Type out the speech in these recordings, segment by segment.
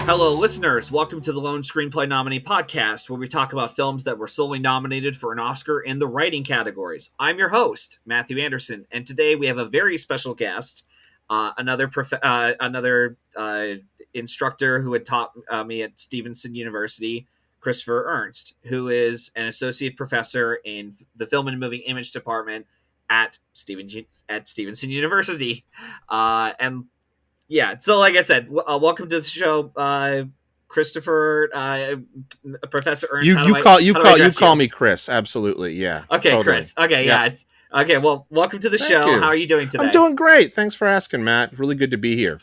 Hello, listeners. Welcome to the Lone Screenplay Nominee Podcast, where we talk about films that were solely nominated for an Oscar in the writing categories. I'm your host, Matthew Anderson, and today we have a very special guest, another instructor who had taught me at Stevenson University, Christopher Ernst, who is an associate professor in the Film and Moving Image Department at Stevenson University, and yeah, so like I said, welcome to the show, Christopher, Professor Ernst. You call me Chris. Absolutely, yeah. Okay, totally. Chris. Okay, yeah. It's okay. Well, welcome to the show. You. How are you doing today? I'm doing great. Thanks for asking, Matt. Really good to be here.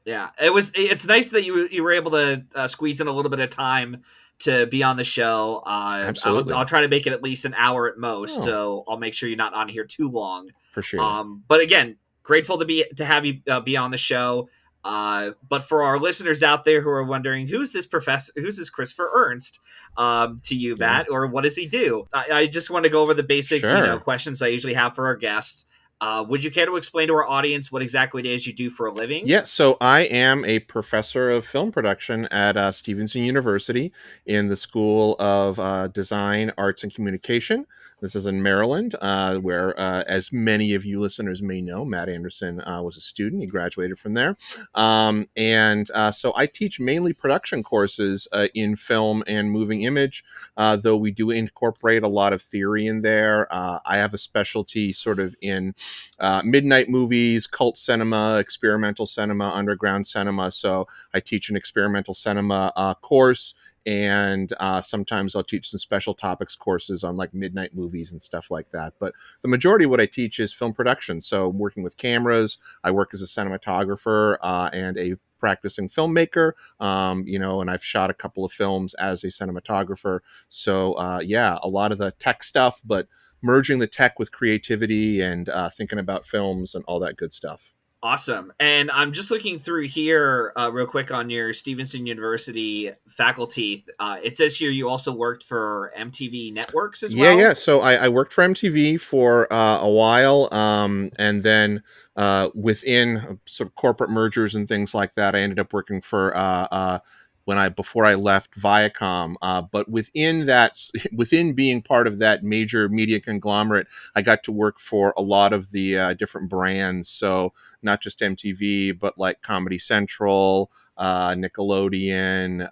Yeah, it's nice that you were able to squeeze in a little bit of time to be on the show. Absolutely. I'll try to make it at least an hour at most, so I'll make sure you're not on here too long. For sure. But again, grateful to have you be on the show. But for our listeners out there who are wondering who's this Christopher Ernst to you, Matt, or what does he do? I just want to go over the basic questions I usually have for our guests. Would you care to explain to our audience what exactly it is you do for a living? Yeah, so I am a professor of film production at Stevenson University in the School of Design, Arts, and Communication. This is in Maryland, where, as many of you listeners may know, Matt Anderson was a student. He graduated from there. So I teach mainly production courses in film and moving image, though we do incorporate a lot of theory in there. I have a specialty sort of in midnight movies, cult cinema, experimental cinema, underground cinema. So I teach an experimental cinema course, and sometimes I'll teach some special topics courses on like midnight movies and stuff like that. But the majority of what I teach is film production. So I'm working with cameras. I work as a cinematographer and a practicing filmmaker, and I've shot a couple of films as a cinematographer. So a lot of the tech stuff, but merging the tech with creativity and thinking about films and all that good stuff. Awesome. And I'm just looking through here real quick on your Stevenson University faculty. It says here you also worked for MTV Networks as well. Yeah. So I worked for MTV for a while. And then within sort of corporate mergers and things like that, I ended up working for before I left Viacom, but within being part of that major media conglomerate, I got to work for a lot of the different brands. So not just MTV, but like Comedy Central, Nickelodeon,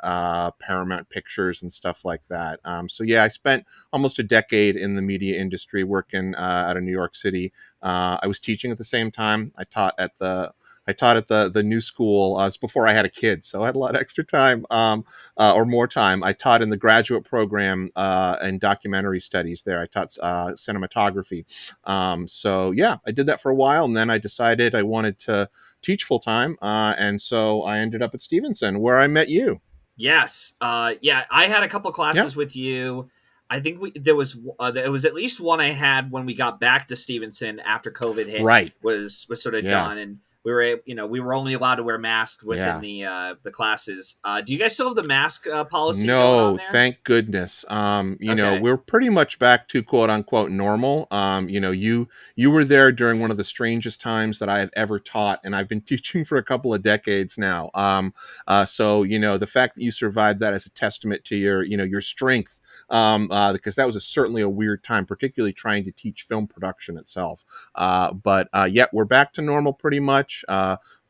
Paramount Pictures, and stuff like that. I spent almost a decade in the media industry working out of New York City. I was teaching at the same time. I taught at the new school. It's before I had a kid, so I had a lot of extra time, or more time. I taught in the graduate program in documentary studies there. I taught cinematography. I did that for a while, and then I decided I wanted to teach full time, and so I ended up at Stevenson, where I met you. Yes, I had a couple classes with you. I think there was at least one I had when we got back to Stevenson after COVID hit. Right, was sort of done, and we were only allowed to wear masks within the classes. Do you guys still have the mask policy? No, thank goodness. We're pretty much back to quote unquote normal. You were there during one of the strangest times that I have ever taught, and I've been teaching for a couple of decades now. The fact that you survived that is a testament to your strength. Because that was certainly a weird time, particularly trying to teach film production itself. We're back to normal pretty much.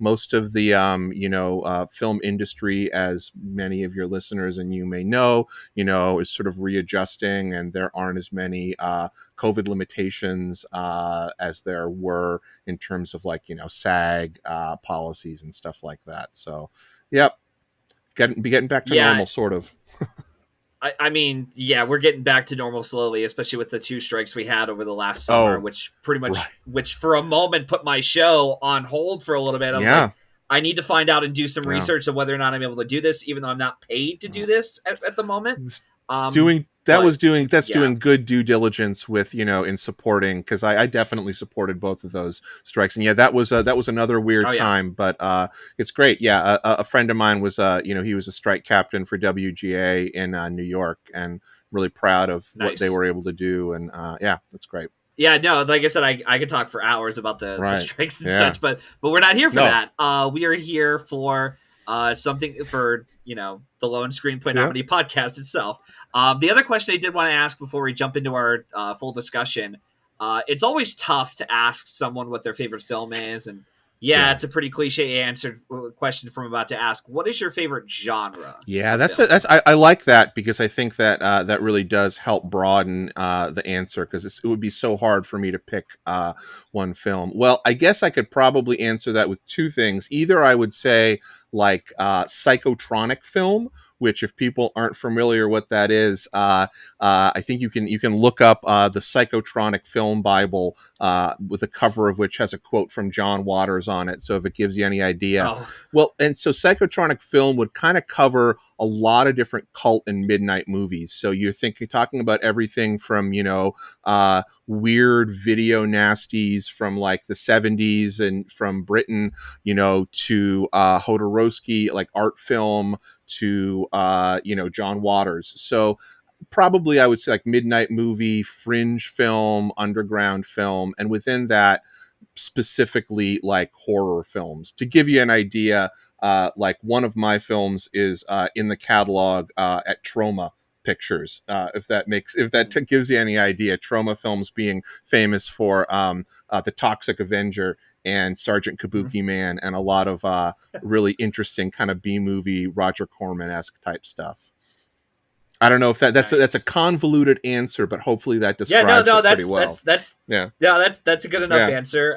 Most of the film industry, as many of your listeners and you may know, is sort of readjusting, and there aren't as many COVID limitations as there were in terms of SAG policies and stuff like that. So, getting back to normal, sort of. We're getting back to normal slowly, especially with the 2 strikes we had over the last summer, which for a moment put my show on hold for a little bit. I was like, I need to find out and do some research on whether or not I'm able to do this, even though I'm not paid to do this at the moment. Doing good due diligence with in supporting, because I definitely supported both of those strikes, and that was another weird time, but it's great. A friend of mine was he was a strike captain for WGA in New York, and really proud of what they were able to do, and that's great. Yeah, no, like I said, I could talk for hours about the strikes and such, but we're not here for that. We are here for something for the Lone Screenplay Yeah. Nominee podcast itself. The other question I did want to ask before we jump into our full discussion, it's always tough to ask someone what their favorite film is, and yeah, Yeah. it's a pretty cliche answered question from about to ask. What is your favorite genre Yeah, of that's film? I like that because I think that that really does help broaden the answer because it would be so hard for me to pick one film. Well, I guess I could probably answer that with two things. Either I would say like psychotronic film, which if people aren't familiar what that is, I think you can look up the Psychotronic Film Bible with a cover of which has a quote from John Waters on it. So if it gives you any idea. Oh, Well, and so psychotronic film would kind of cover a lot of different cult and midnight movies. So you're talking about everything from, weird video nasties from like the 70s and from Britain, to Hodorowski, like art film to, John Waters. So probably I would say like midnight movie, fringe film, underground film. And within that, specifically like horror films. To give you an idea, like one of my films is in the catalog at Troma Pictures. If that gives you any idea, Troma Films being famous for the Toxic Avenger and Sergeant Kabuki Man, and a lot of really interesting kind of B movie Roger Corman-esque type stuff. I don't know if that's a nice. convoluted answer, but hopefully that Yeah, no, describes no, it pretty well. that's Yeah, yeah, that's a good enough yeah, answer.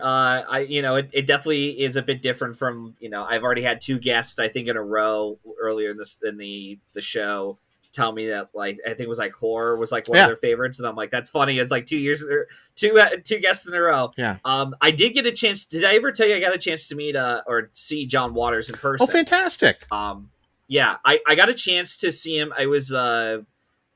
It definitely is a bit different from I've already had two guests I think in a row earlier in the show tell me that like I think it was like horror was like one of yeah, their favorites, and I'm like that's funny. It's like 2 years two guests in a row. yeah. I did get a chance. Did I ever tell you I got a chance to meet or see John Waters in Oh, person? fantastic. Yeah, I got a chance to see him. I was at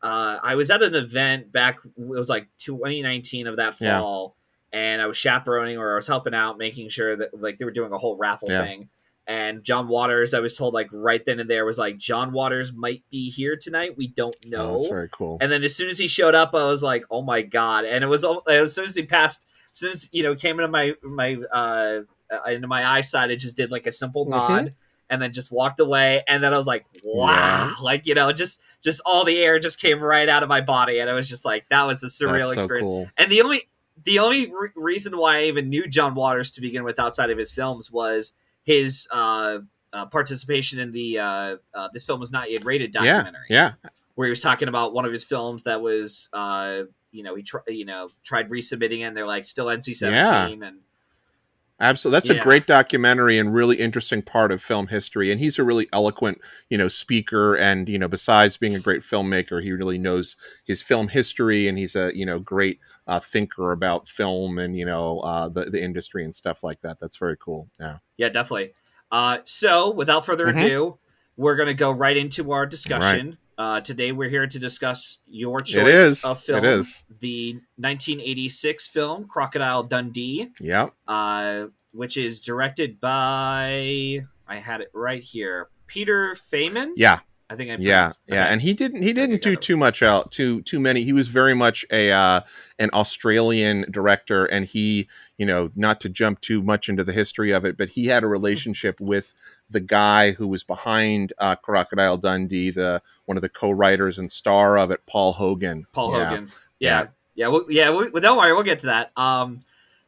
an event back. It was like 2019 of that Yeah, fall, and I was chaperoning or I was helping out, making sure that like they were doing a whole raffle yeah. thing. And John Waters, I was told like right then and there was like John Waters might be here tonight. We don't Oh, that's know. very cool. And then as soon as he showed up, I was like, oh my god! And it was as soon as he passed, since came into into my eyesight, it just did like a simple Mm-hmm. nod and then just walked away. And then I was like, Yeah, wow, like, just all the air just came right out of my body. And I was just like, that was a that's surreal so experience. cool. And the only reason why I even knew John Waters to begin with outside of his films was his participation in the This Film Was Not Yet Rated Yeah, documentary, yeah, where he was talking about one of his films that was, tried resubmitting it and they're like still yeah. NC-17 and Absolutely. That's a yeah. great documentary and really interesting part of film history. And he's a really eloquent, speaker. And, besides being a great filmmaker, he really knows his film history, and he's a, great thinker about film and, the industry and stuff like that. That's very cool. Yeah. Yeah, definitely. So, without further Mm-hmm. ado, we're going to go right into our Right. discussion. Today, we're here to discuss your It choice of is. It film, is. the 1986 film Crocodile Dundee, Yeah. which is directed by, I had it right here, Peter Feynman. Yeah. I think I Yeah, pronounced. yeah, Okay, and he I think I didn't got do it. too much out too many. He was very much a an Australian director, and he, not to jump too much into the history of it, but he had a relationship with the guy who was behind Crocodile Dundee, the one of the co-writers and star of it, Paul Hogan. Paul Yeah, Hogan. yeah, Don't worry, we'll get to that.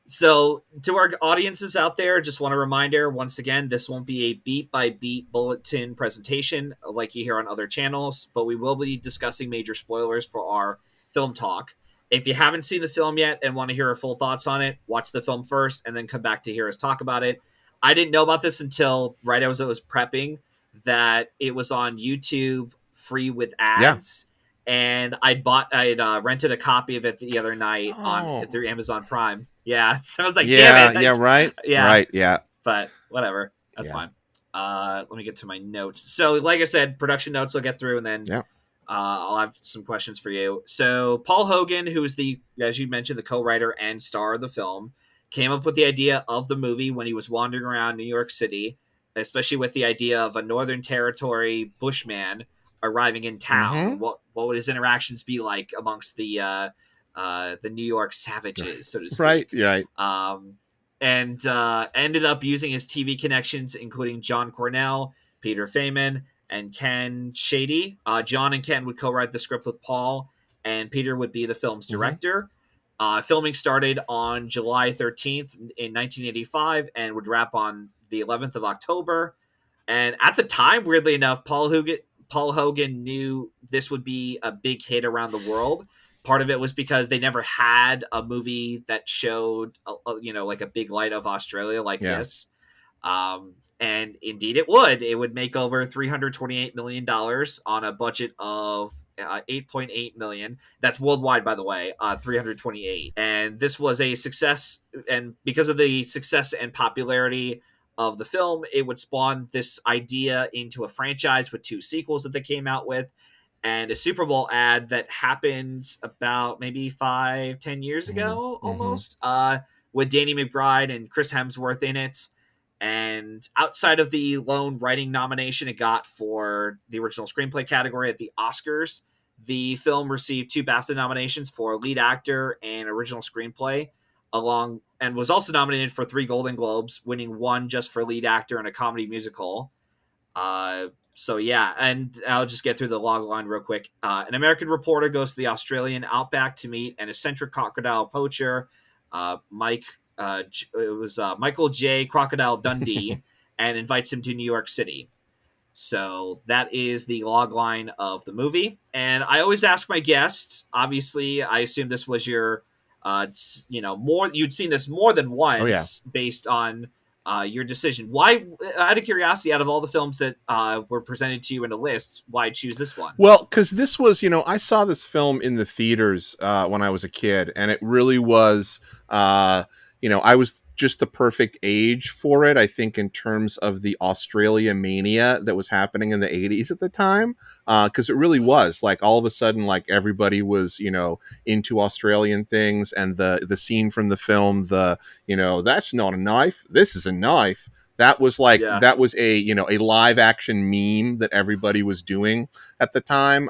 So to our audiences out there, just want a reminder once again, this won't be a beat by beat bulletin presentation like you hear on other channels, but we will be discussing major spoilers for our film talk. If you haven't seen the film yet and want to hear our full thoughts on it, watch the film first and then come back to hear us talk about it. I didn't know about this until right as I was prepping that it was on YouTube free with yeah. ads, and I rented a copy of it the other night on Oh, through Amazon Prime. Yeah, so I was like, yeah, damn yeah, it, right, yeah, right, yeah, but whatever, that's yeah, fine. Let me get to my notes. So, like I said, production notes I'll get through, and then yeah. I'll have some questions for you. So, Paul Hogan, who is as you mentioned, the co-writer and star of the film, came up with the idea of the movie when he was wandering around New York City, especially with the idea of a Northern Territory bushman arriving in town, Mm-hmm. and what would his interactions be like amongst the New York savages, so to Right, speak. right. And ended up using his TV connections, including John Cornell, Peter Feynman, and Ken Shady. John and Ken would co-write the script with Paul, and Peter would be the film's Hmm. director. Filming started on July 13th in 1985 and would wrap on the 11th of October. And at the time, weirdly enough, Paul Hogan knew this would be a big hit around the world. Part of it was because they never had a movie that showed, like a big light of Australia like Yeah. this. And indeed, it would. It would make over $328 million on a budget of 8.8 million. That's worldwide, by the way. 328, and this was a success. And because of the success and popularity of the film, it would spawn this idea into a franchise with two sequels that they came out with, and a Super Bowl ad that happened about maybe 5-10 years ago, Hmm. almost, with Danny McBride and Chris Hemsworth in it. And outside of the lone writing nomination it got for the original screenplay category at the Oscars, the film received 2 BAFTA nominations for lead actor and original screenplay, along and was also nominated for 3 Golden Globes, winning one just for lead actor in a comedy musical. So yeah, and I'll just get through the log line real quick. An American reporter goes to the Australian outback to meet an eccentric crocodile poacher, Michael J. Crocodile Dundee, and invites him to New York City. So that is the log line of the movie. And I always ask my guests. Obviously, I assume this was your, more. You'd seen this more than Oh yeah. once based on your decision. Why, out of curiosity, out of all the films that were presented to you in the list, why choose this one? Well, because this was, I saw this film in the theaters when I was a kid, and it really was, I was just the perfect age for it, I think, in terms of the Australia mania that was happening in the 80s at the time. Because it really was like all of a sudden, like everybody was, into Australian things, and the scene from the film, that's not a knife, this is a knife. Yeah. That was a live action meme that everybody was doing at the time.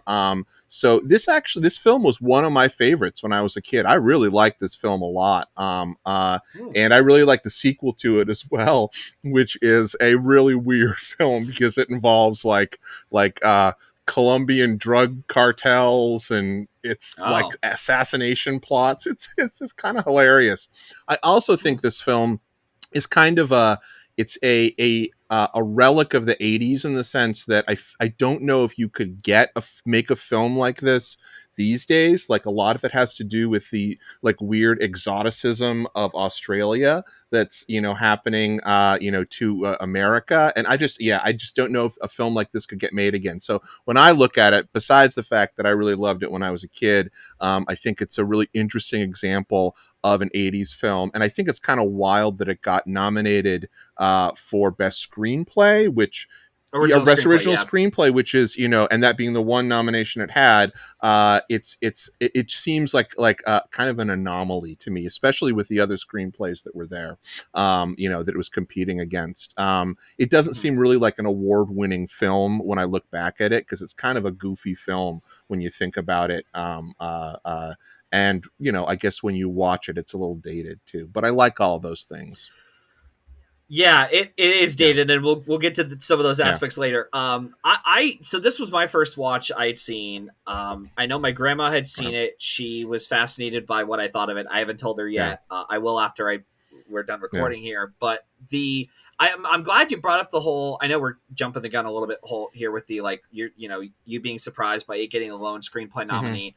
So this film was one of my favorites when I was a kid. I really liked this film a lot. Hmm. And I really like the sequel to it as well, which is a really weird film because it involves Colombian drug cartels, and it's like Oh. assassination plots. It's kind of hilarious. I also Hmm. think this film is kind of a relic of the 80s in the sense that I don't know if you could make a film like this these days. Like, a lot of it has to do with the like weird exoticism of Australia that's happening to America, and I just don't know if a film like this could get made again. So when I look at it, besides the fact that I really loved it when I was a kid, I think it's a really interesting example of an 80s film, and I think it's kind of wild that it got nominated for best screenplay, which Original best screenplay, original yeah. screenplay, which is and that being the one nomination it had. It seems like kind of an anomaly to me, especially with the other screenplays that were there, that it was competing against. It doesn't Hmm. seem really like an award-winning film when I look back at it, because it's kind of a goofy film when you think about it. And I guess when you watch it, it's a little dated too, but I like all those things. Yeah, it is Yeah. dated, and we'll get to some of those Yeah. aspects later. I so this was my first watch I'd seen. I know my grandma had Uh-huh. seen it. She was fascinated by what I thought of it. I haven't told her Yeah. yet. I will after we're done Yeah. recording here. But I'm glad you brought up the whole. I know we're jumping the gun a little bit here with the like you being surprised by it getting a lone screenplay Hmm. nominee.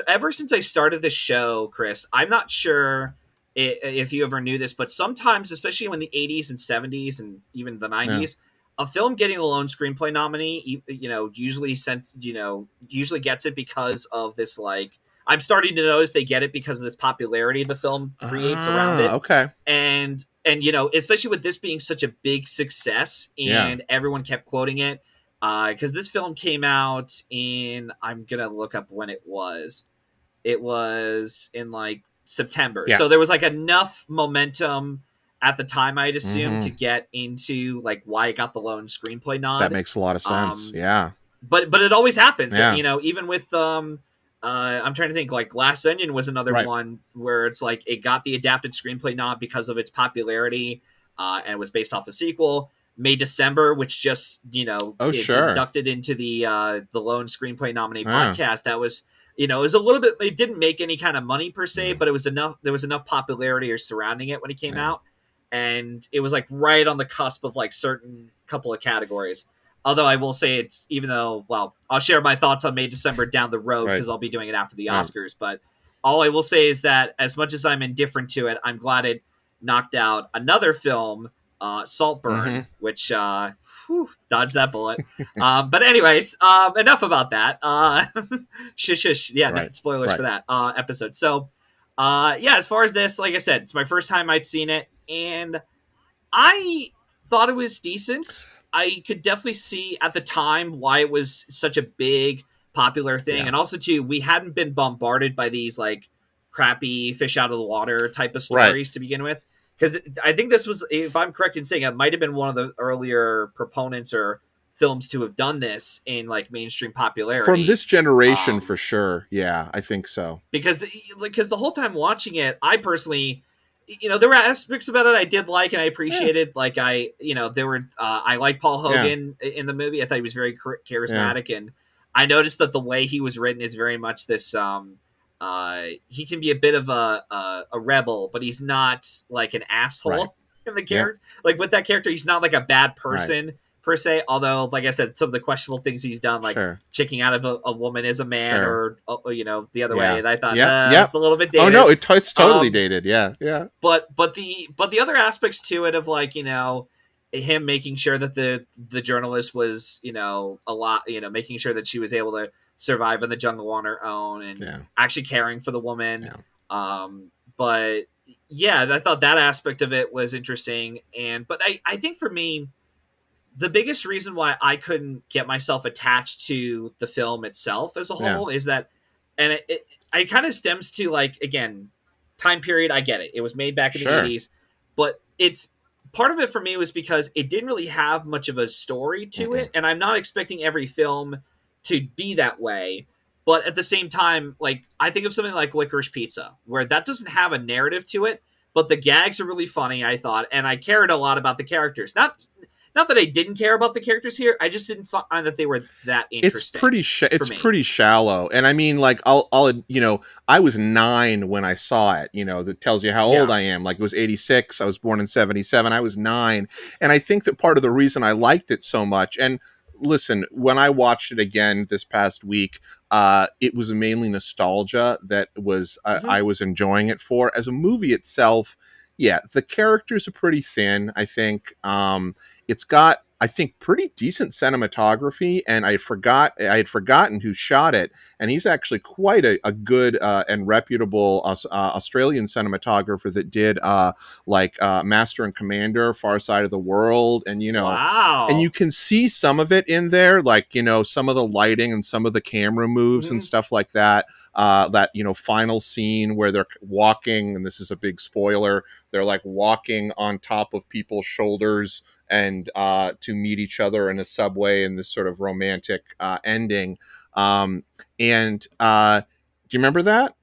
Ever since I started this show, Chris, I'm not sure if you ever knew this, but sometimes, especially when the 80s and 70s and even the Yeah. 90s, a film getting a lone screenplay nominee, usually gets it because of this. Like, I'm starting to notice they get it because of this popularity the film creates around it, Okay. and especially with this being such a big success, Yeah. and everyone kept quoting it, because this film came out in, I'm gonna look up when it was. It was in like September. Yeah. So there was like enough momentum at the time, I'd assume, to Hmm. get into like why it got the lone screenplay That nod. makes a lot of sense. Um, Yeah. but it always happens. Yeah. Even with I'm trying to think, like Glass Onion was another Right. one where it's like it got the adapted screenplay nod because of its popularity, and it was based off a sequel. May December, which just Oh, it's sure. inducted into the Lone Screenplay Nominee Yeah. podcast. That was it was a little bit. It didn't make any kind of money per se, Mm, but it was enough. There was enough popularity or surrounding it when it came yeah. out, and it was like right on the cusp of like certain couple of categories. Although I will say it's even though I'll share my thoughts on May December down the road Right. because I'll be doing it after the Right. Oscars. But all I will say is that as much as I'm indifferent to it, I'm glad it knocked out another film, Saltburn, Hmm. which dodged that bullet. But anyways, enough about that. Shush, shush. Yeah, no, Right. spoilers for Right. that episode. So, yeah, as far as this, like I said, it's my first time I'd seen it, and I thought it was decent. I could definitely see at the time why it was such a big popular thing, Yeah. and also too, we hadn't been bombarded by these like crappy fish out of the water type of Right. stories to begin with. Because I think this was, if I'm correct in saying, it might have been one of the earlier proponents or films to have done this in like mainstream From popularity. this generation, Um, for sure. Yeah, I think so. because the whole time watching it, I personally, there were aspects about it I did like and I Yeah. appreciated. Like there were I like Paul Yeah. Hogan in the movie. I thought he was very Yeah. charismatic, and I noticed that the way he was written is very much this. He can be a bit of a rebel, but he's not like an Right. asshole in the Yeah. character. Like with that character, he's not like a bad Right. person per se. Although, like I said, some of the questionable things he's done, like Sure. checking out of a woman as a man, Sure. or the other way, Yeah. and I thought Yep. Yep. it's a little bit Oh no, dated. it's totally Um, dated. Yeah. Yeah. but the other aspects to it of like him making sure that the journalist was a lot making sure that she was able to survive in the jungle on her own and Yeah. actually caring for the woman. Yeah. But yeah, I thought that aspect of it was interesting, but I think for me the biggest reason why I couldn't get myself attached to the film itself as a Yeah. whole is that, and it kind of stems to like again, time period. I get it; it was made back in the Sure. '80s, but it's part of it for me was because it didn't really have much of a story to Mm-mm. it, and I'm not expecting every film to be that way. But at the same time, like I think of something like Licorice Pizza, where that doesn't have a narrative to it, but the gags are really funny. I thought, and I cared a lot about the characters. Not that I didn't care about the characters here. I just didn't find that they were that interesting for It's me. pretty shallow. And I mean, like, I was 9 when I saw it. That tells you how old Yeah. I am. Like, it was 86. I was born in 77. I was 9. And I think that part of the reason I liked it so much, and listen, when I watched it again this past week, it was mainly nostalgia that was Hmm. I was enjoying it for. As a movie itself, yeah, the characters are pretty thin, I think. It's got, I think, pretty decent cinematography, and I had forgotten who shot it, and he's actually quite a good and reputable Australian cinematographer that did Master and Commander, Far Side of the World, and and you Wow. can see some of it in there, like some of the lighting and some of the camera moves and Hmm. stuff like that. That final scene where they're walking, and this is a big spoiler, they're like walking on top of people's shoulders and to meet each other in a subway in this sort of romantic ending. Um, and do you remember that?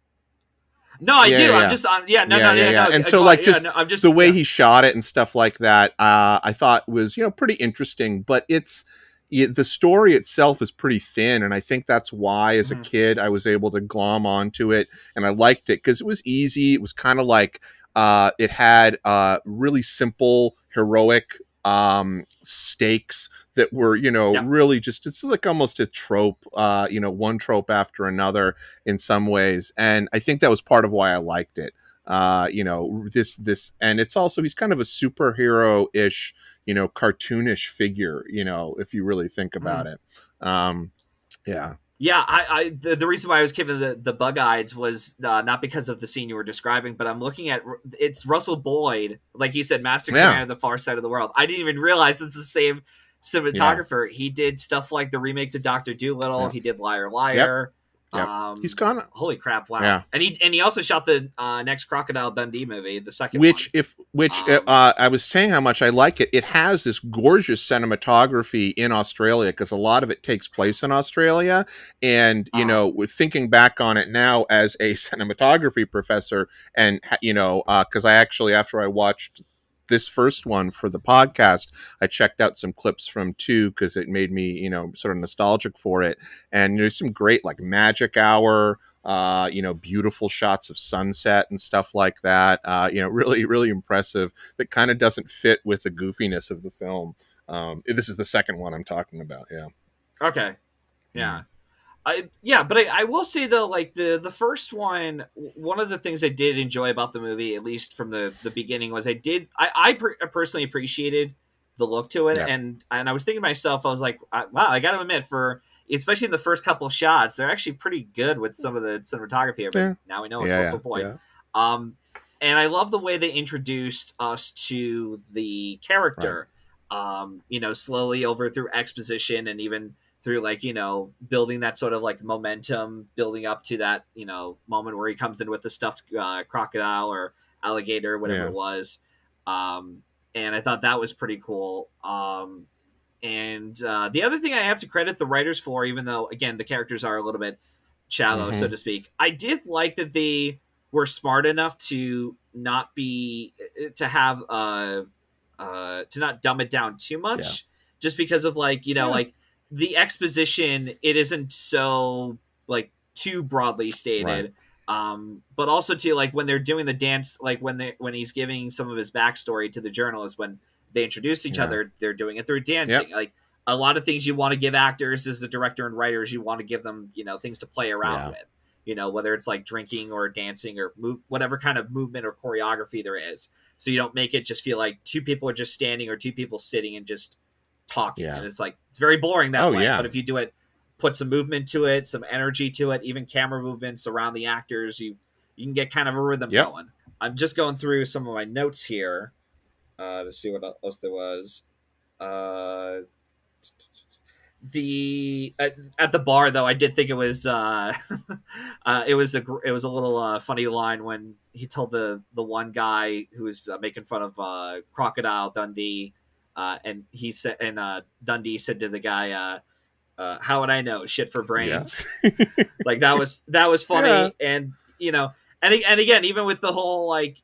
No, I Yeah, do. yeah, I'm yeah. just. Yeah. No. Yeah, No. yeah, Yeah. yeah. No. And so, like, Yeah. just No. I'm the just. way Yeah. he shot it and stuff like that, I thought was, pretty interesting. But the story itself is pretty thin, and I think that's why, as a Mhm. kid, I was able to glom onto it, and I liked it because it was easy. It was kind of like it had really simple, heroic stakes that were, Yep. really just, it's like almost a trope, one trope after another in some ways. And I think that was part of why I liked it. And it's also, he's kind of a superhero-ish, cartoonish figure, if you really think about Mhm. it. Um, yeah. Yeah. The reason why I was given the bug eyes was not because of the scene you were describing, but I'm looking at it's Russell Boyd, like you said, Master and Yeah. Commander: The Far Side of the World. I didn't even realize it's the same Yeah. cinematographer. He did stuff like the remake to Doctor Dolittle. Yeah. He did Liar Yep. Liar. Yep. He's gone. Holy crap! Wow. Yeah. And he also shot the next Crocodile Dundee movie, the second one. Which Um, I was saying how much I like it. It has this gorgeous cinematography in Australia because a lot of it takes place in Australia. And uh, with thinking back on it now as a cinematography professor, and because I actually, after I watched this first one for the podcast, I checked out some clips from 2 because it made me, sort of nostalgic for it. And there's some great like magic hour, beautiful shots of sunset and stuff like that. Really, really impressive. That kind of doesn't fit with the goofiness of the film. This is the second one I'm talking about. Yeah. Okay. Yeah. But I will say though, like the first one, one of the things I did enjoy about the movie, at least from the beginning, was I personally appreciated the look to it, Yeah. and I was thinking to myself, I was like, wow, I got to admit, for especially in the first couple of shots, they're actually pretty good with some of the cinematography here. But Yeah. now we know it's Yeah. also a point. Yeah. Um, and I love the way they introduced us to the character. Slowly over through exposition and even through like building that sort of like momentum, building up to that moment where he comes in with the stuffed crocodile or alligator, whatever Yeah. it was. And I thought that was pretty cool. And the other thing I have to credit the writers for, even though again the characters are a little bit shallow, so Mm-hmm. to speak, I did like that they were smart enough to not be to have to not dumb it down too Yeah. much, just because of like Yeah. like the exposition, it isn't so like too broadly Right. stated. But also too, like when they're doing the dance, like when he's giving some of his backstory to the journalist, when they introduce each Yeah. other, they're doing it through Yep. dancing. Like a lot of things you want to give actors as the director and writers, you want to give them things to play around Yeah. with, whether it's like drinking or dancing or whatever kind of movement or choreography there is, so you don't make it just feel like two people are just standing or two people sitting and just talking, Yeah. and it's like it's very boring that Oh way. yeah. But if you do it, put some movement to it, some energy to it, even camera movements around the actors, you can get kind of a rhythm Yep. going. I'm just going through some of my notes here to see what else there was. uh the at the bar though, I did think it was it was a little funny line when he told the one guy who was making fun of Crocodile Dundee, and he said, and Dundee said to the guy, how would I know, shit for Yeah. brains. Like that was Yeah. funny. And and again, even with the whole like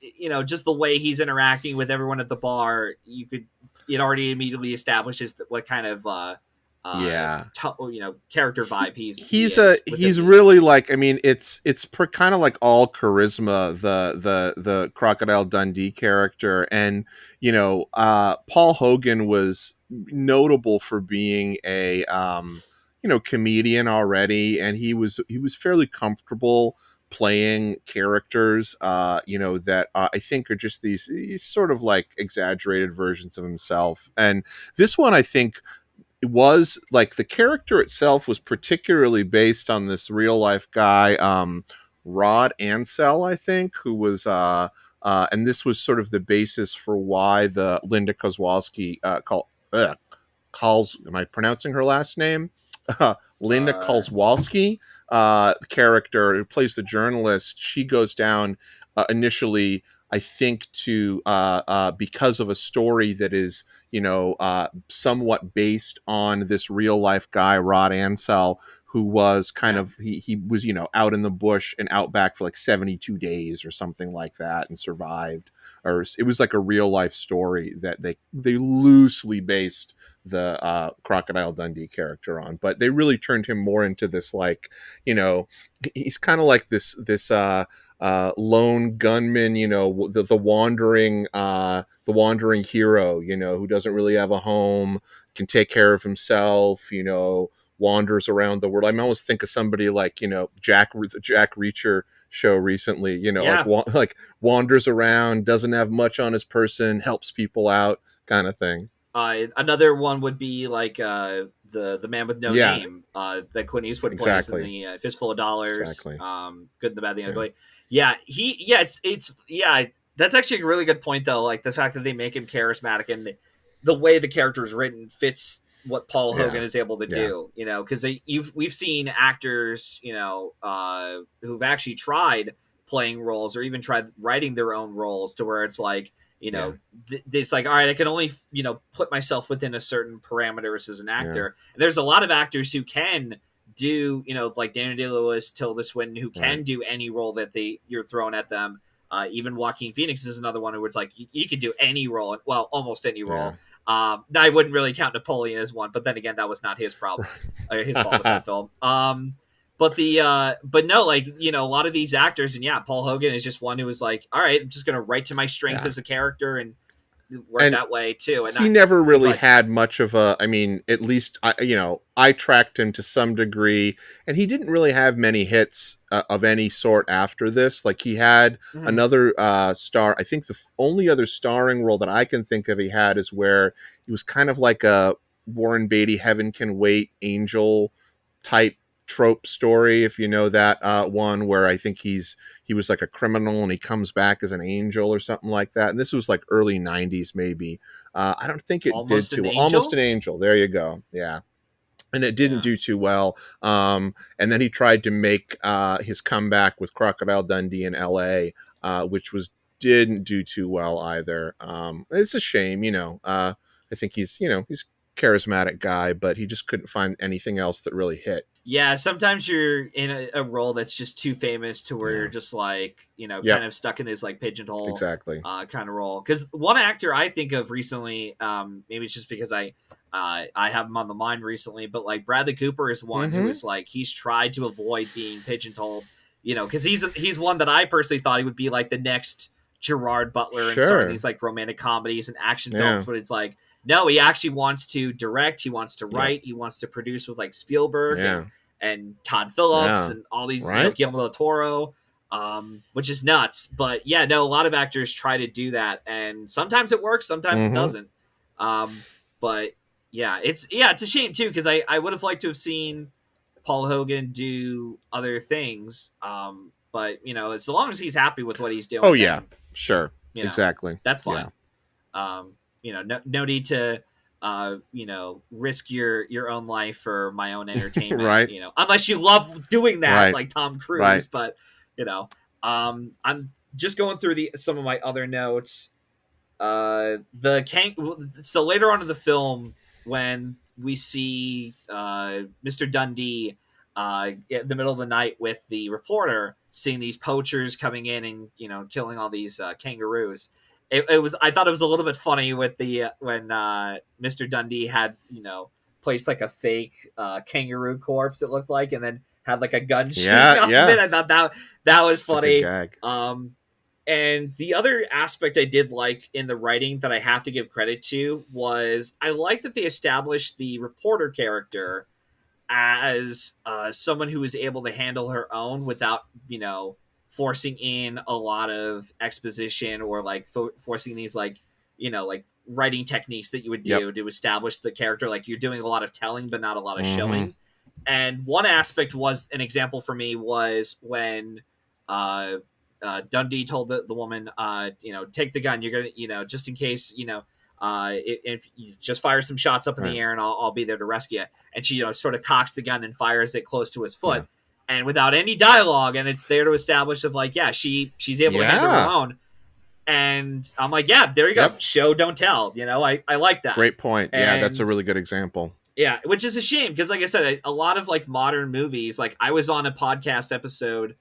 just the way he's interacting with everyone at the bar, it already immediately establishes what kind of Yeah. character vibe he he's is within he's the. really like, I mean, it's kind of like all charisma, the Crocodile Dundee character. And Paul Hogan was notable for being a comedian already, and he was fairly comfortable playing characters that I think are just these sort of like exaggerated versions of himself. And this one, I think, it was like the character itself was particularly based on this real life guy, Rod Ansell, I think, who was and this was sort of the basis for why the Linda Kozlowski calls, am I pronouncing her last name? Linda uh Kozlowski, character who plays the journalist. She goes down initially, I think, to because of a story that is somewhat based on this real life guy, Rod Ansell, who was kind yeah. of he was out in the bush and outback for like 72 days or something like that, and survived. Or it was like a real life story that they loosely based the Crocodile Dundee character on, but they really turned him more into this, like, he's kind of like this lone gunman, the wandering hero, who doesn't really have a home, can take care of himself, wanders around the world. I almost think of somebody like, the Jack Reacher show recently, Yeah. like wanders around, doesn't have much on his person, helps people out, kind of thing. Another one would be like the man with no Yeah, name that Clint Eastwood plays in exactly. the Fistful of Dollars, Exactly. Good, the Bad, the Yeah. Ugly. Yeah, it's yeah. That's actually a really good point though. Like the fact that they make him charismatic, and the way the character is written fits what Paul Hogan Yeah. is able to Yeah. do. Because we've seen actors who've actually tried playing roles or even tried writing their own roles to where it's like Yeah. it's like, all right, I can only put myself within a certain parameters as an Yeah. actor. And there's a lot of actors who can do like Daniel Day-Lewis, Tilda Swinton, who can Right. do any role that you're throwing at them. Even Joaquin Phoenix is another one where it's like you could do any role, well, almost any Yeah. role. I wouldn't really count Napoleon as one, but then again, that was not his problem, his fault with that film. But no, like, you know, a lot of these actors, and yeah, Paul Hogan is just one who was like, all right, I'm just gonna write to my strength Yeah. as a character and work And that way too. And he never really like, had much of a, I mean, at least I tracked him to some degree, and he didn't really have many hits of any sort after this. Like, he had mhm, another star. I think the only other starring role that I can think of he had is where he was kind of like a Warren Beatty Heaven Can Wait angel type trope story, if you know that one, where I think he was like a criminal and he comes back as an angel or something like that. And this was like early 90s maybe. I don't think it did Almost too an well. Almost Angel. an Angel, there you go. Yeah, and it didn't Yeah. do too well. And then he tried to make his comeback with Crocodile Dundee in LA, which was didn't do too well either. It's a shame. I think he's charismatic guy, but he just couldn't find anything else that really hit. Yeah, sometimes you're in a role that's just too famous to where you're Yeah. just like, you know, kind Yep. of stuck in this like pigeonhole Exactly. kind of role. Because one actor I think of recently, maybe it's just because I have him on the mind recently, but like Bradley Cooper is one who Mm-hmm. is like he's tried to avoid being pigeonholed, you know, because he's one that I personally thought he would be like the next Gerard Butler and starring Sure. these like romantic comedies and action films, Yeah. but it's like no, he actually wants to direct, he wants to Yep. write, he wants to produce with like Spielberg Yeah. and Todd Phillips Yeah. and all these, you know, Right. Guillermo del Toro, which is nuts. But yeah, no, a lot of actors try to do that, and sometimes it works, sometimes it Mm-hmm. doesn't. But yeah, it's a shame too because I would have liked to have seen Paul Hogan do other things. But you know, as long as he's happy with what he's Oh doing, yeah. then Sure. you know Exactly. that's Yeah. fine. You know, no need to you know, risk your own life for my own entertainment, Right. you know, unless you love doing that Right. like Tom Right. Cruise. But you know, I'm just going through the some of my other notes. The Kang. So later on in the film, when we see Mr. Dundee in the middle of the night with the reporter, seeing these poachers coming in and you know killing all these kangaroos. It was I thought it was a little bit funny with the when Mr. Dundee had you know placed like a fake kangaroo corpse it looked like and then had like a gun shooting Yeah. off of it. Yeah. I thought that was It's a good funny. gag. And the other aspect I did like in the writing that I have to give credit to was I like that they established the reporter character as someone who is able to handle her own without, you know, forcing in a lot of exposition or like forcing these like, you know, like writing techniques that you would Yep. do to establish the character. Like you're doing a lot of telling, but not a lot of Mm-hmm. showing. And one aspect was an example for me was when uh, Dundee told the woman, you know, take the gun. You're gonna, you know, just in case, you know, if you just fire some shots up in Right. the air and I'll be there to rescue you. And she, you know, sort of cocks the gun and fires it close to his Yeah. foot, and without any dialogue. And it's there to establish of like, yeah, she's able to handle her Yeah. own. And I'm like, yeah, there you go, Yep. show don't tell. You know, I like that. Great point. Yeah, that's a And really good example. yeah, which is a shame because, like I said, a lot of like modern movies. Like I was on a podcast episode.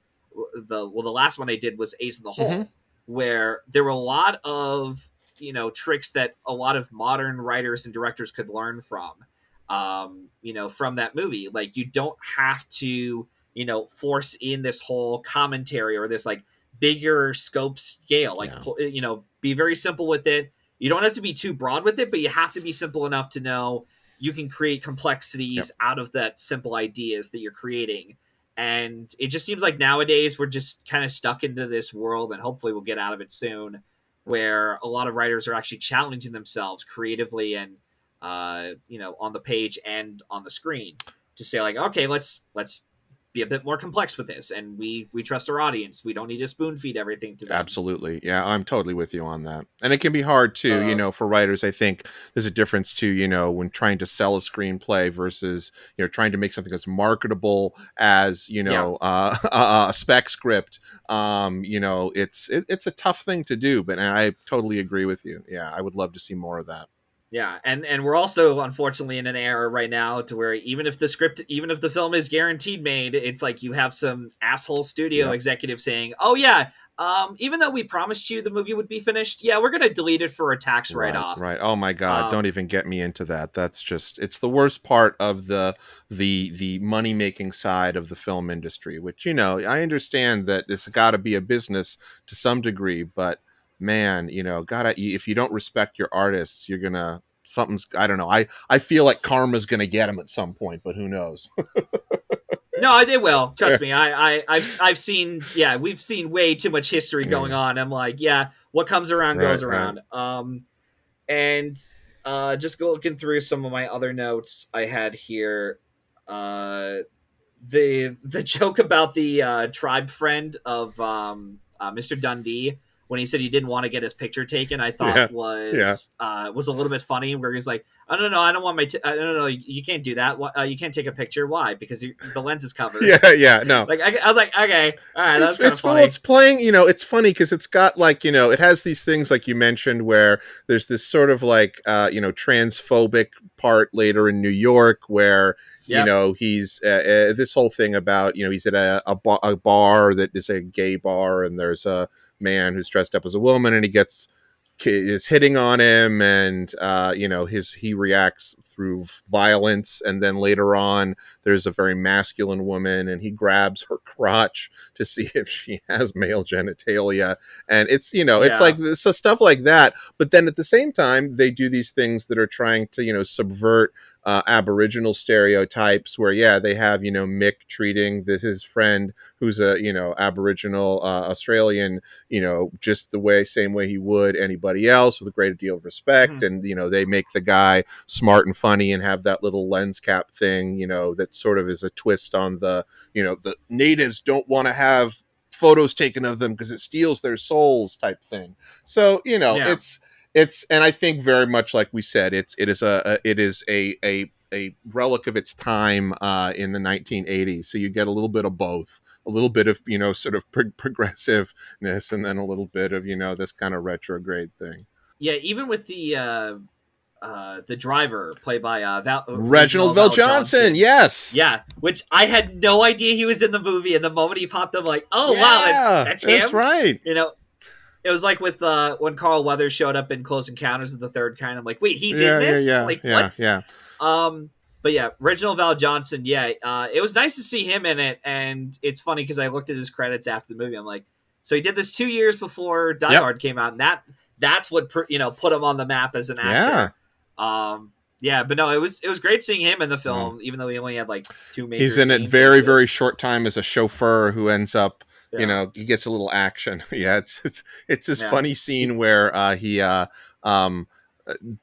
The last one I did was Ace in the Mm-hmm. Hole, where there were a lot of you know tricks that a lot of modern writers and directors could learn from. You know, from that movie, like you don't have to you know force in this whole commentary or this like bigger scope scale. Like Yeah. you know, be very simple with it. You don't have to be too broad with it, but you have to be simple enough to know you can create Yep. complexities out of that simple ideas that you're creating. And it just seems like nowadays we're just kind of stuck into this world, and hopefully we'll get out of it soon, where a lot of writers are actually challenging themselves creatively and you know on the page and on the screen to say like, okay, let's be a bit more complex with this, and we trust our audience. We don't need to spoon feed everything to them. Absolutely. Yeah, I'm totally with you on that. And it can be hard too, Uh, for writers. I think there's a difference too, when trying to sell a screenplay versus, trying to make something that's marketable as, yeah, a spec script. It's a tough thing to do, but I totally agree with you. Yeah, I would love to see more of that. yeah, and we're also unfortunately in an era right now to where even if the film is guaranteed made, it's like you have some asshole studio Yep. executive saying, "Oh yeah, Even though we promised you the movie would be finished, yeah, we're gonna delete it for a tax Right, write-off. right. Oh my God! Don't Um, even get me into that. That's just—it's the worst part of the money making side of the film industry. Which, I understand that it's got to be a business to some degree, but man, gotta, if you don't respect your artists, you're gonna something's, I don't know. I feel like karma's gonna get them at some point, but who knows? no, they will. Trust me. I've seen. Yeah, we've seen way too much history going Yeah. on. I'm like, yeah, what comes around Right, goes right. around. And just looking through some of my other notes I had here. Uh, the joke about the tribe friend of Mr. Dundee when he said he didn't want to get his picture taken, I thought Yeah, yeah. was a little bit funny. Where he's like, "I don't know, I don't want my, I don't know, you can't do that. You can't take a picture. Why? Because the lens is covered." Yeah, yeah, no. Like I was like, okay, all right, that's kind of Well, funny. it's playing, it's funny because it's got like, it has these things like you mentioned where there's this sort of like transphobic part later in New York where Yep. he's this whole thing about he's at a bar that is a gay bar, and there's a man who's dressed up as a woman, and is hitting on him, and he reacts through violence, and then later on there's a very masculine woman, and he grabs her crotch to see if she has male genitalia, and it's Yeah. like so stuff like that. But then at the same time they do these things that are trying to subvert Aboriginal stereotypes, where they have Mick treating his friend who's a Aboriginal Australian just the same way he would anybody else, with a great deal of respect. Mhm. And, they make the guy smart and funny and have that little lens cap thing, that sort of is a twist on the natives don't want to have photos taken of them because it steals their souls type thing. So, Yeah. and I think very much like we said, it is a relic of its time in the 1980s. So you get a little bit of both, a little bit of sort of progressiveness, and then a little bit of this kind of retrograde thing. Yeah. Even with the driver played by Reginald Reginald Val Val Johnson, Johnson. yes. Yeah, which I had no idea he was in the movie, and the moment he popped up, I'm like, oh wow, Yeah, that's that's him. right. You know, it was like with when Carl Weathers showed up in Close Encounters of the Third Kind. I'm like, wait, he's in Yeah, yeah, this? yeah, Like yeah, what? yeah. But yeah, Reginald Val Johnson. Yeah, it was nice to see him in it, and it's funny because I looked at his credits after the movie. I'm like, so he did this 2 years before Die Yep. Hard came out, and that's what put him on the map as an Yeah. actor. Yeah, but no, it was great seeing him in the Well, film, even though he only had like two he's major in it scenes. very, very short time as a chauffeur who ends up, Yeah, he gets a little action. Yeah, it's this yeah, funny scene where he um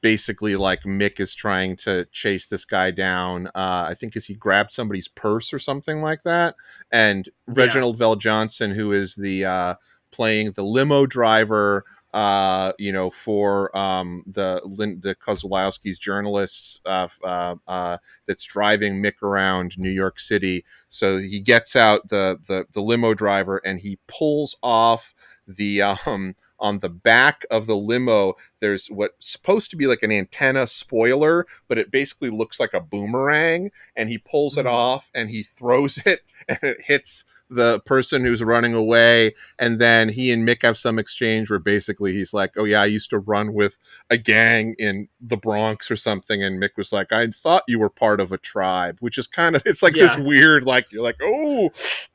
basically, like, Mick is trying to chase this guy down. I think as he grabbed somebody's purse or something like that, and yeah. Reginald Vell Johnson, who is the playing the limo driver, for the Kozlowski's journalists, that's driving Mick around New York City. So he gets out the limo driver, and he pulls off the on the back of the limo. There's what's supposed to be like an antenna spoiler, but it basically looks like a boomerang, and he pulls it Mhm. off and he throws it, and it hits the person who's running away. And then he and Mick have some exchange where basically he's like, oh yeah, I used to run with a gang in the Bronx or something, and Mick was like, I thought you were part of a tribe, which is kind of, it's like this Yeah, weird, like, you're like, oh, it's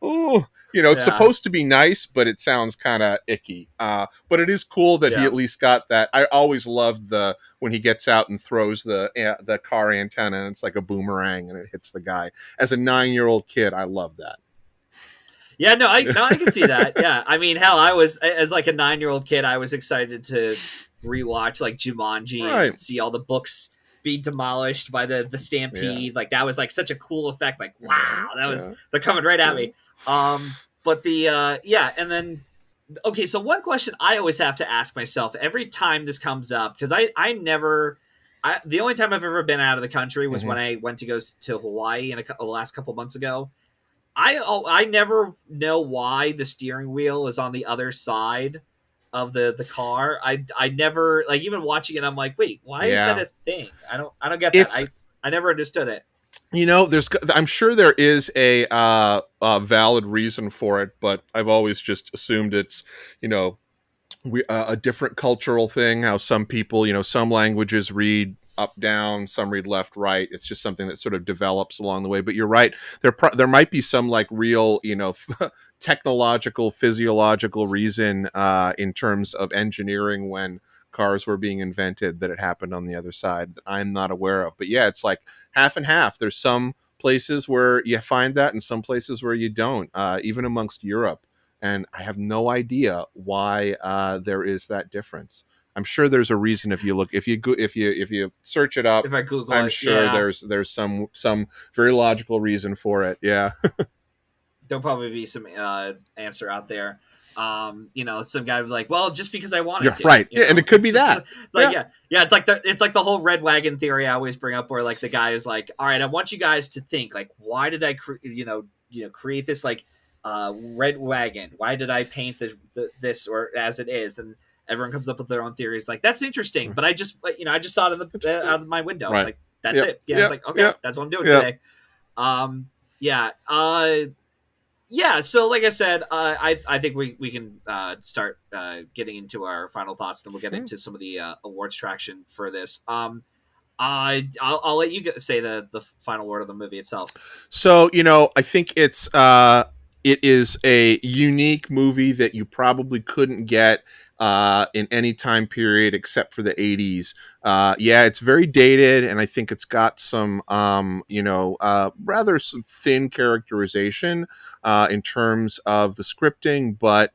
yeah, supposed to be nice, but it sounds kind of icky. But it is cool that he yeah. at least got that. I always loved the when he gets out and throws the car antenna, and it's like a boomerang and it hits the guy. As a 9-year-old kid, I love that. Yeah, no, I can see that. Yeah, I mean, hell, I was as like a 9-year-old kid, I was excited to rewatch like Jumanji Right. and see all the books be demolished by the Yeah. stampede. Like that was like such a cool effect. Like Yeah. wow, that was Yeah. they're coming right at Yeah. me. But the yeah, and then okay, so one question I always have to ask myself every time this comes up because I never. The only time I've ever been out of the country was Mhm. when I went to go to Hawaii the last couple months ago. I never know why the steering wheel is on the other side of the car. I never like even watching it. I'm like, wait, why is that Yeah. a thing? I don't get that. It's I never understood it. There's I'm sure there is a valid reason for it, but I've always just assumed it's you know a different cultural thing. How some people, some languages read up down, some read left right. It's just something that sort of develops along the way. But you're right. There might be some like real technological, physiological reason in terms of engineering when cars were being invented that it happened on the other side that I'm not aware of. But yeah, it's like half and half. There's some places where you find that and some places where you don't, even amongst Europe. And I have no idea why there is that difference. I'm sure there's a reason if you look if you search it up. If I Google I'm it, sure yeah, there's some very logical reason for it. Yeah. there'll probably be some answer out there. Some guy would be like, well, just because I wanted You're to, right. Yeah, and it could be that. like, Yeah. yeah, it's like the whole red wagon theory I always bring up, where like the guy is like, all right, I want you guys to think like, why did I, create this like red wagon? Why did I paint this or as it is? And everyone comes up with their own theories. Like that's interesting, but I just saw it out of my window. It's Right. like that's Yep. it. Yeah, it's Yep. like okay, Yep. that's what I'm doing Yep. today. Yeah. Yeah, so like I said, I think we can start getting into our final thoughts, then we'll get into some of the awards traction for this. I'll let you say the final word of the movie itself. So, I think it is a unique movie that you probably couldn't get in any time period except for the 80s. Yeah, it's very dated, and I think it's got some, rather some thin characterization in terms of the scripting, but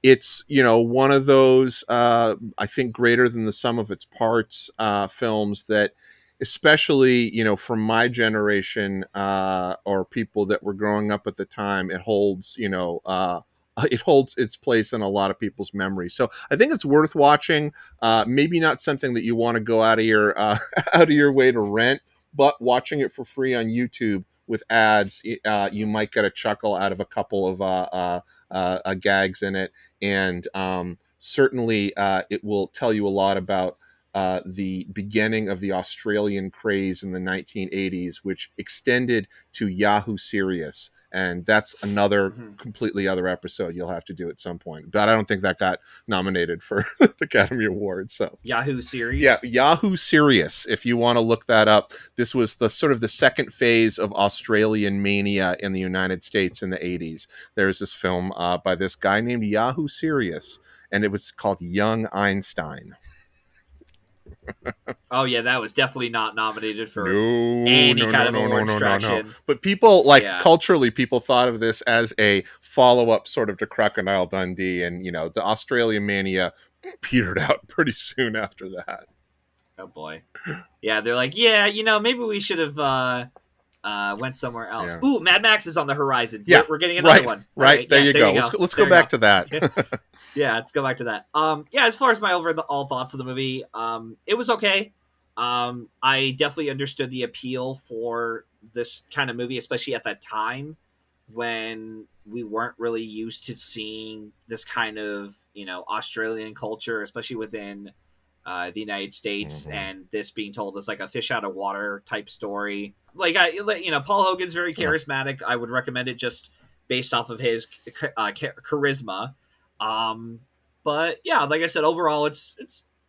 it's one of those I think greater than the sum of its parts films that especially from my generation or people that were growing up at the time, it holds it holds its place in a lot of people's memories. So I think it's worth watching. Maybe not something that you want to go out of your out of your way to rent, but watching it for free on YouTube with ads, you might get a chuckle out of a couple of gags in it, and certainly it will tell you a lot about the beginning of the Australian craze in the 1980s, which extended to Yahoo Serious. And that's another Mm-hmm. completely other episode you'll have to do at some point. But I don't think that got nominated for the Academy Awards. So Yahoo series. yeah, Yahoo Serious. If you want to look that up, this was the sort of the second phase of Australian mania in the United States in the 80s. There's this film by this guy named Yahoo Serious, and it was called Young Einstein. Oh yeah, that was definitely not nominated for No, any no, kind no, of no, no, awards no, no, no. traction. But people, like, Yeah. culturally, people thought of this as a follow-up sort of to Crocodile Dundee, and the Australian mania petered out pretty soon after that. Oh boy. Yeah, they're like, yeah, maybe we should have went somewhere else. Yeah. Ooh, Mad Max is on the horizon. Yeah, We're getting another right, one. right. Okay, There yeah, you go. Let's go There back you to that. Yeah, let's go back to that. Yeah, as far as my overall thoughts of the movie, it was okay. I definitely understood the appeal for this kind of movie, especially at that time when we weren't really used to seeing this kind of Australian culture, especially within the United States, Mhm. and this being told as like a fish out of water type story. Paul Hogan's very Yeah. charismatic. I would recommend it just based off of his charisma. But yeah, like I said, overall it's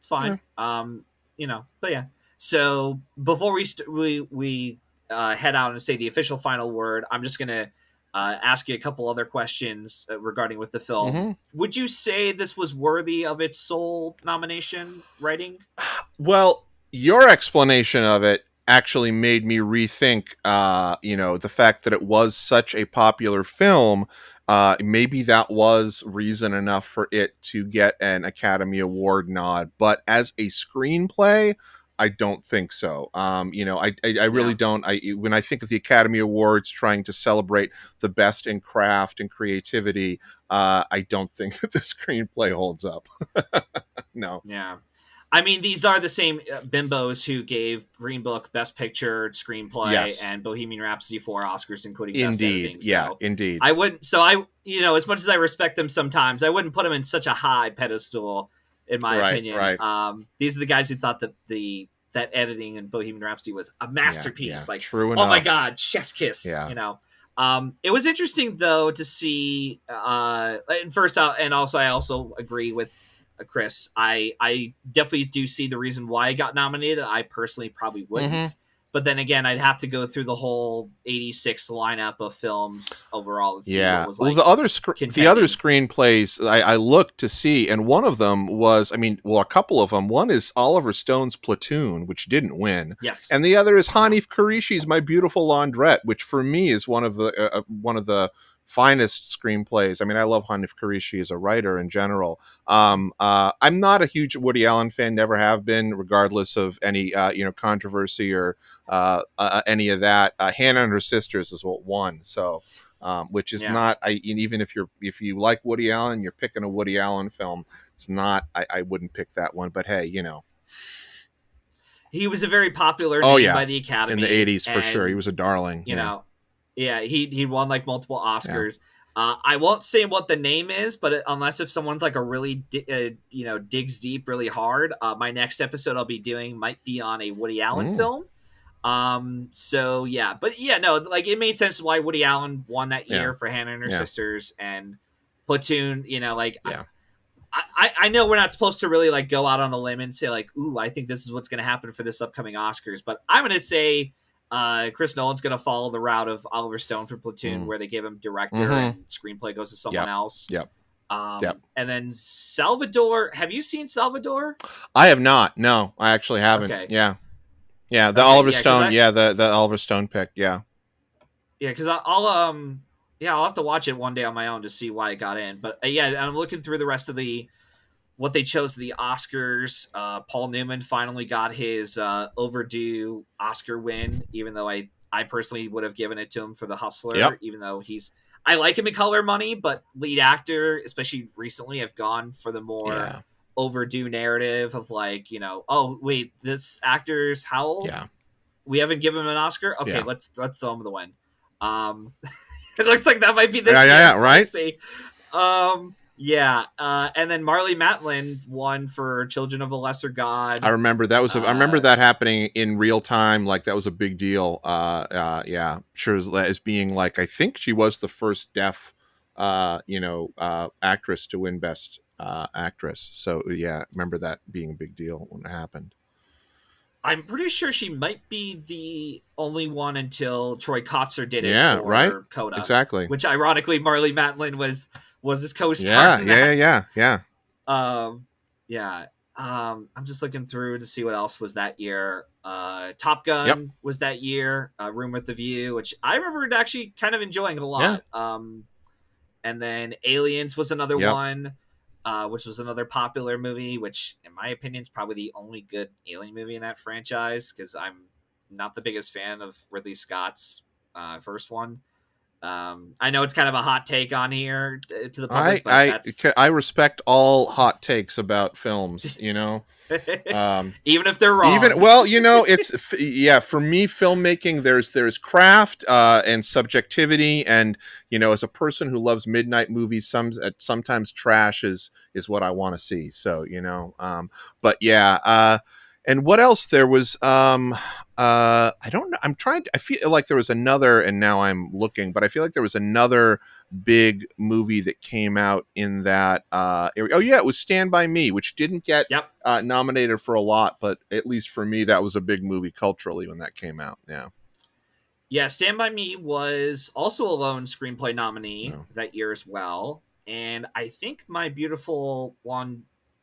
fine. But yeah. So before we head out and say the official final word, I'm just gonna ask you a couple other questions regarding with the film. Mhm. Would you say this was worthy of its sole nomination writing? Well, your explanation of it actually made me rethink, the fact that it was such a popular film. Maybe that was reason enough for it to get an Academy Award nod. But as a screenplay, I don't think so. I really Yeah. don't. When I think of the Academy Awards trying to celebrate the best in craft and creativity, I don't think that the screenplay holds up. No. Yeah. I mean, these are the same bimbos who gave Green Book Best Picture, Screenplay, Yes. and Bohemian Rhapsody 4 Oscars, including Best Indeed. Editing. Yeah, So indeed. I wouldn't. So I, as much as I respect them sometimes, I wouldn't put them in such a high pedestal, in my Right, opinion. right. These are the guys who thought that the that editing in Bohemian Rhapsody was a Yeah, masterpiece. yeah, Like, true oh my enough. God, chef's kiss, Yeah. It was interesting though to see, and first out, and also I also agree with Chris. I definitely do see the reason why I got nominated. I personally probably Hmm. wouldn't, but then again, I'd have to go through the whole '86 lineup of films overall and see what Yeah. was Well, like the other contending. screenplays I looked to see, and one of them was, I mean, well, a couple of them. One is Oliver Stone's Platoon, which didn't win, Yes, and the other is no, Hanif Kureishi's My Beautiful Laundrette, which for me is one of the finest screenplays. I mean, I love Hanif Kureishi as a writer in general. I'm not a huge Woody Allen fan, never have been, regardless of any controversy or any of that. Hannah and Her Sisters is what won, so which is yeah. not. Even if you like Woody Allen, you're picking a Woody Allen film. It's not. I wouldn't pick that one, but hey, He was a very popular Oh name yeah, by the in the Academy, '80s for sure, he and was a darling. you Yeah, know, yeah, he won like multiple yeah. Oscars. I won't say what the name is, but unless if someone's like a really digs deep really hard, my next episode I'll be doing might be on a Woody Allen Mm, film. So yeah, but yeah, no, like it made sense why Woody Allen won that yeah, year for Hannah and Her yeah, Sisters and Platoon. Like yeah. I know we're not supposed to really like go out on a limb and say like, ooh, I think this is what's going to happen for this upcoming Oscars, but I'm going to say Chris Nolan's going to follow the route of Oliver Stone for Platoon, Mm, where they give him director mm-hmm. and screenplay goes to someone Yep, else. yep, yep. And then Salvador, have you seen Salvador? I have not. No, I actually haven't. Okay, Yeah, yeah. The okay, Oliver yeah, because Stone. I Yeah, the Oliver Stone pick. Yeah. yeah, because I'll yeah, I'll have to watch it one day on my own to see why it got in. But yeah, I'm looking through the rest of the what they chose for the Oscars. Paul Newman finally got his overdue Oscar win, even though I personally would have given it to him for The Yep. Hustler, even though I like him in Color Money, but lead actor, especially recently, have gone for the more Yeah. overdue narrative of like, oh wait, this actor's how old? Yeah. We haven't given him an Oscar. Okay, Yeah. let's throw him the win. Um, it looks like that might be Yeah. this Yeah. Yeah. year. We'll Right. see. Yeah. And then Marley Matlin won for Children of a Lesser God. I remember that was. I remember Uh, that happening in real time. Like that was a big deal. Yeah. Sure, as being like, I think she was the first deaf, actress to win Best Actress. So yeah, remember that being a big deal when it happened. I'm pretty sure she might be the only one until Troy Kotzer did it Yeah. Right. for Coda, Exactly. which ironically Marley Matlin was his co-star Yeah. in Yeah. Yeah. that. Yeah. Yeah. Um, yeah. I'm just looking through to see what else was that year. Top Yep. Gun was that year. Room with the View, which I remembered actually kind of enjoying a Yeah. lot. And then Aliens was another Yep. one, which was another popular movie, which in my opinion is probably the only good Alien movie in that franchise because I'm not the biggest fan of Ridley Scott's first one. I know it's kind of a hot take on here to the I public, but I that's I respect all hot takes about films. Um, even if they're Even wrong. well, yeah. For me, filmmaking there's craft and subjectivity, and as a person who loves midnight movies, sometimes trash is what I want to see. So but yeah. And what else there was? I don't know. I feel like there was another, and now I'm looking, but I feel like there was another big movie that came out in that area. Oh yeah, it was Stand by Me, which didn't get Yep. nominated for a lot, but at least for me, that was a big movie culturally when that came out. Yeah. Yeah, Stand By Me was also a lone screenplay nominee No. that year as well. And I think My Beautiful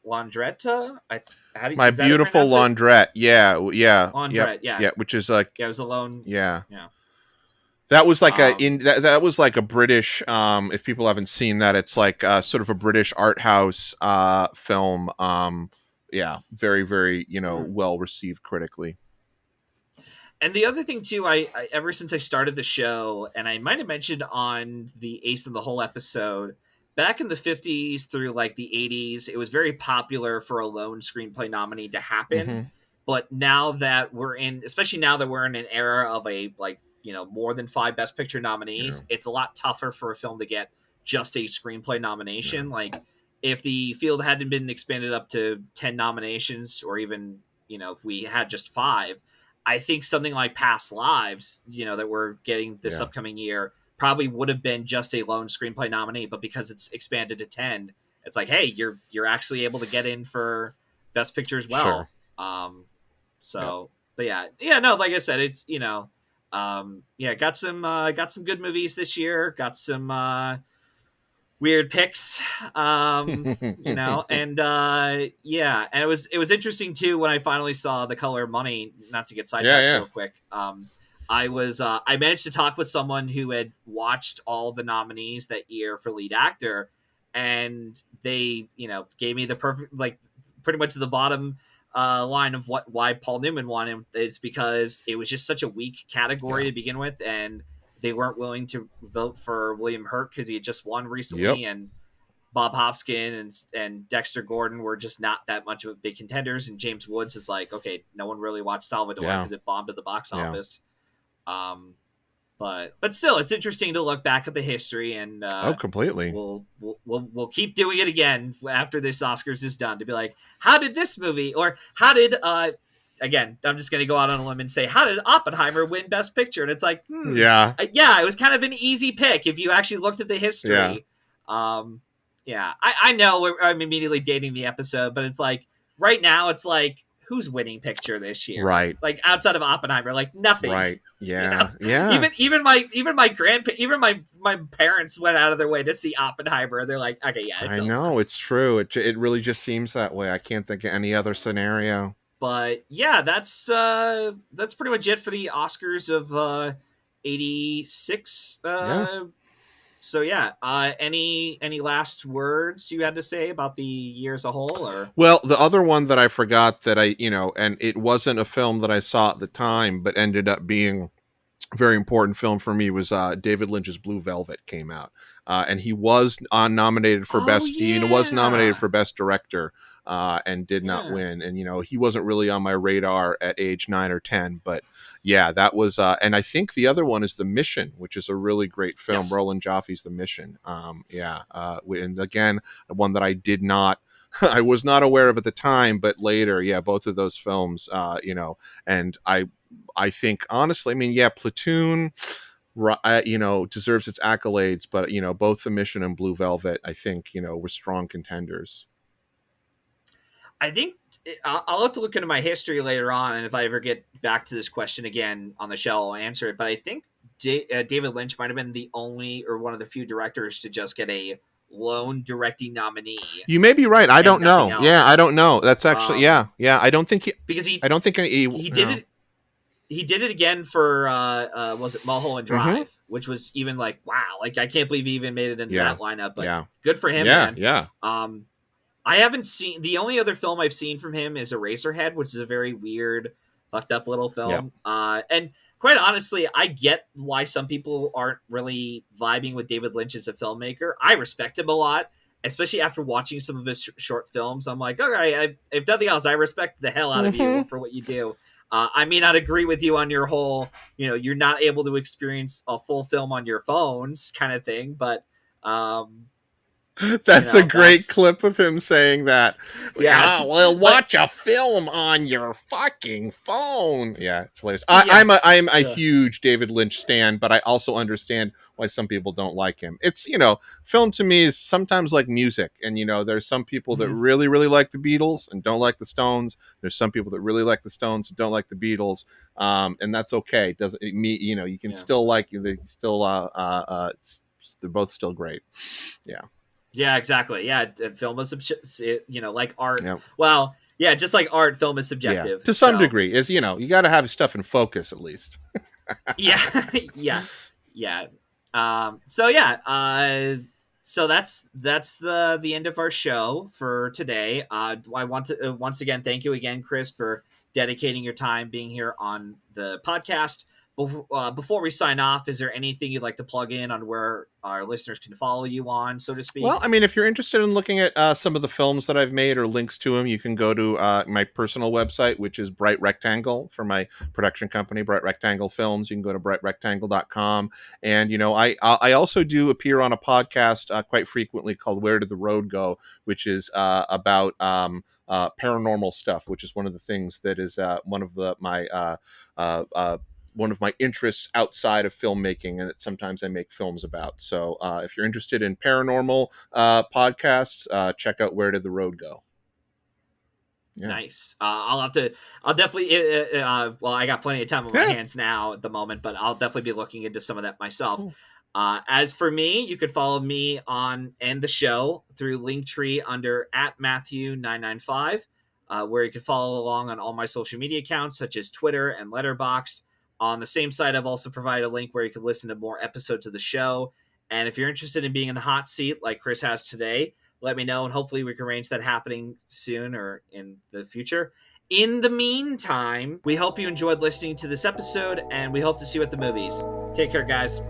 Laundretta, My is that how you Beautiful pronounce it? Laundrette. Yeah. Yeah. Yep. Laundrette, yeah. Yeah. Which is like, Yeah, it was a lone, yeah. yeah. That was like Um, that was like a British if people haven't seen that, it's like sort of a British art house film. Yeah, very very, hmm. well received critically. And the other thing too, I ever since I started the show, and I might have mentioned on the Ace in the Hole episode, back in the 50s through like the 80s, it was very popular for a lone screenplay nominee to happen. Mhm. But now that we're in, especially now that we're in an era of a like, more than 5 Best Picture Yeah. nominees, it's a lot tougher for a film to get just a screenplay Yeah. nomination. Like if the field hadn't been expanded up to 10 nominations or even if we had just 5, I think something like Past Lives, that we're getting this Yeah. upcoming year, probably would have been just a lone screenplay nominee, but because it's expanded to 10, it's like, hey, you're actually able to get in for Best Picture as Sure. well. So, but yeah, no, like I said, it's got some good movies this year, got some weird picks, and and it was interesting too when I finally saw The Color of Money. Not to get Yeah, sidetracked yeah. real quick. I managed to talk with someone who had watched all the nominees that year for lead actor, and they gave me the perfect, like, pretty much the bottom line of why Paul Newman won him. It's because it was just such a weak category Yeah. to begin with, and they weren't willing to vote for William Hurt because he had just won Yep. recently, and Bob Hopkins and Dexter Gordon were just not that much of a big contenders. And James Woods is like, okay, no one really watched Salvador Yeah. because it bombed at the box Yeah. office. But still, it's interesting to look back at the history, and Oh, completely. we'll keep doing it again after this Oscars is done, to be like, how did this movie, or how did again, I'm just going to go out on a limb and say, how did Oppenheimer win Best Picture? And it's like, Yeah. yeah, it was kind of an easy pick if you actually looked at the history. I know I'm immediately dating the episode, but it's like, right now, it's like, who's winning picture this year? Right. Like, outside of Oppenheimer, like, nothing. Right. Yeah. Yeah. Even my parents went out of their way to see Oppenheimer. They're like, okay, yeah, it's I over. know, it's true. It really just seems that way. I can't think of any other scenario. But yeah, that's pretty much it for the Oscars of '86. Yeah. So yeah, any last words you had to say about the year as a whole, or? Well, the other one that I forgot that and it wasn't a film that I saw at the time, but ended up being a very important film for me, was David Lynch's Blue Velvet came out. And he was nominated for he was nominated for Best Director, and did not win. And, he wasn't really on my radar at age 9 or 10, but yeah, that was, and I think the other one is The Mission, which is a really great film. Yes. Roland Joffe's The Mission. And again, one that I did not, I was not aware of at the time, but later, yeah, both of those films, and I think, honestly, I mean, Platoon, deserves its accolades, but, both The Mission and Blue Velvet, I think, were strong contenders. I think I'll have to look into my history later on, and if I ever get back to this question again on the show, I'll answer it. But I think David Lynch might have been the only, or one of the few directors to just get a lone directing nominee. You may be right. I don't know. Else. Yeah, I don't know. That's actually, I don't think I don't think he did it. He did it again for was it Mulholland Drive, which was even like, wow, like, I can't believe he even made it into that lineup. But good for him, man. Yeah. I haven't seen, the only other film I've seen from him is Eraserhead, which is a very weird, fucked up little film. And quite honestly, I get why some people aren't really vibing with David Lynch as a filmmaker. I respect him a lot, especially after watching some of his short films. I'm like, all right, if nothing else, I respect the hell out of you for what you do. I may not agree with you on your whole, you're not able to experience a full film on your phones kind of thing, but that's a great clip of him saying that. Yeah, watch a film on your fucking phone. Yeah, it's hilarious. I'm a huge David Lynch stan, but I also understand why some people don't like him. It's, film to me is sometimes like music, and there's some people that really, really like the Beatles and don't like the Stones. There's some people that really like the Stones and don't like the Beatles, and that's okay. You can still like, they still they're both still great. Yeah, exactly. Yeah, film is like art. Yep. Well, yeah, just like art, film is subjective to some degree. Is you got to have stuff in focus at least. yeah. So that's the end of our show for today. I want to once again thank you again, Chris, for dedicating your time being here on the podcast. before we sign off, is there anything you'd like to plug in on where our listeners can follow you on, so to Well, speak? I mean, if you're interested in looking at some of the films that I've made or links to them, you can go to my personal website, which is Bright Rectangle for my production company, Bright Rectangle Films. You can go to brightrectangle.com. And, I also do appear on a podcast quite frequently called Where Did the Road Go, which is about paranormal stuff, which is one of the things that is uh, uh, one of my interests outside of filmmaking, and that sometimes I make films about. So if you're interested in paranormal podcasts, check out Where Did the Road Go? Yeah. Nice. I'll definitely, well, I got plenty of time on my Yeah. hands now at the moment, but I'll definitely be looking into some of that myself. Cool. As for me, you could follow me on and the show through Linktree under @Matthew995, where you can follow along on all my social media accounts, such as Twitter and Letterboxd. On the same site, I've also provided a link where you can listen to more episodes of the show. And if you're interested in being in the hot seat like Chris has today, let me know, and hopefully we can arrange that happening soon or in the future. In the meantime, we hope you enjoyed listening to this episode, and we hope to see you at the movies. Take care, guys.